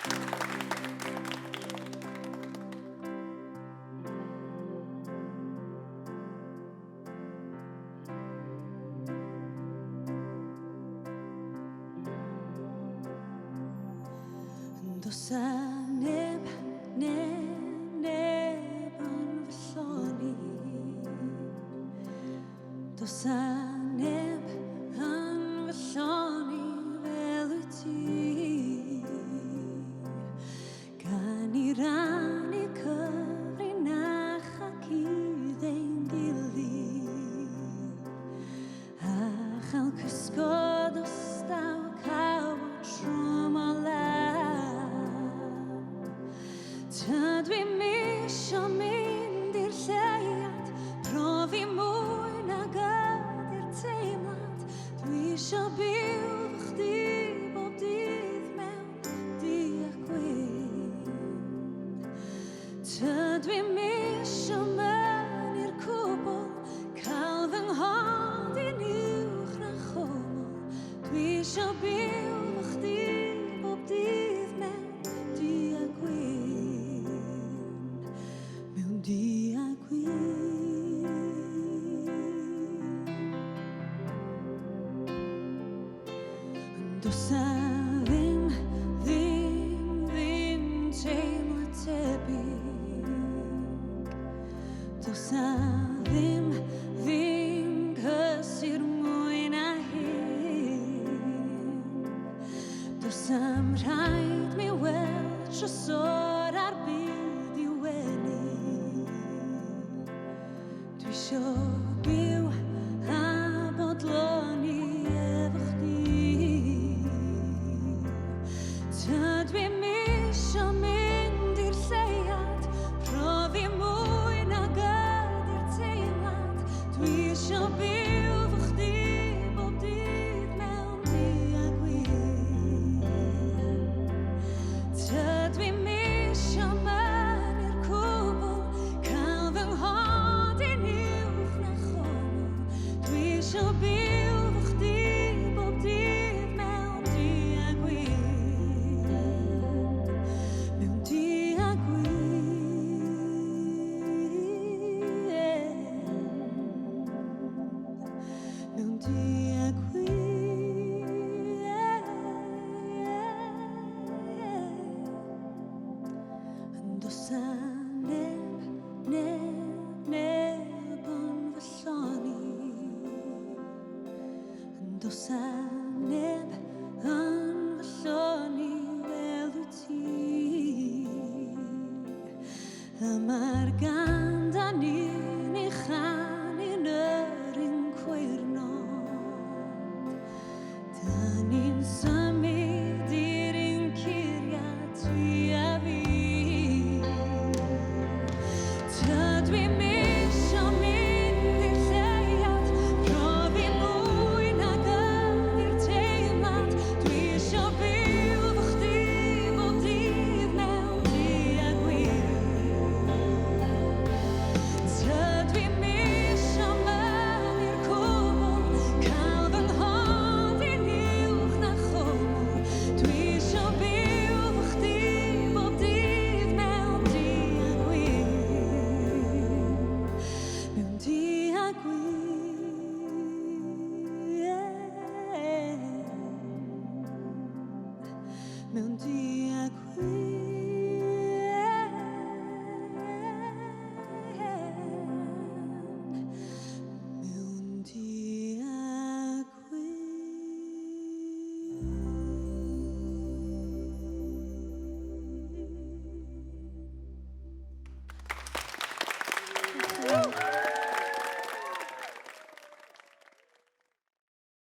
Does neb an fy Does neb an fy fel wyt ti Gan I rannu cyfrinach ac I ddeu'n gilydd a chael cysgod o staw cawod trwm o law Tydw I'm isio mynd i'r lleuad profi mwy nag ydy'r teimlad Dwi isio byw fy chdi bob dydd mewn du a gwyn Tydw I'm isio mynnu'r cwbl cael fy nghod i'n uwch na chwmwl Dwi isio byw fy chdi bob dydd mewn du a gwyn Mewn du a gwyn Does ddim teimlo tebyg Does ddim cysur mwy na hyn Does rhaid mi weld trysor ar byd I wenu Dwi isio byw a bodloni efo chdi Tydw I'm isio mynd i'r lleuad profi mwy nag ydy'r teimlad Dwi isio byw fy chdi bob dydd mewn du a gwyn Tydw I'm isio mynnu'r cwbl cael fy nghod i'n uwch na chwmwl Dwi isio byw fy chdi bob dydd mewn du a gwyn Mewn du a gwyn Mewn du a gwyn Does neb an fy Does neb an fy fel wyt ti A mae'r ganda ni'n ei chanu'n yr un cweirnod Da ni'n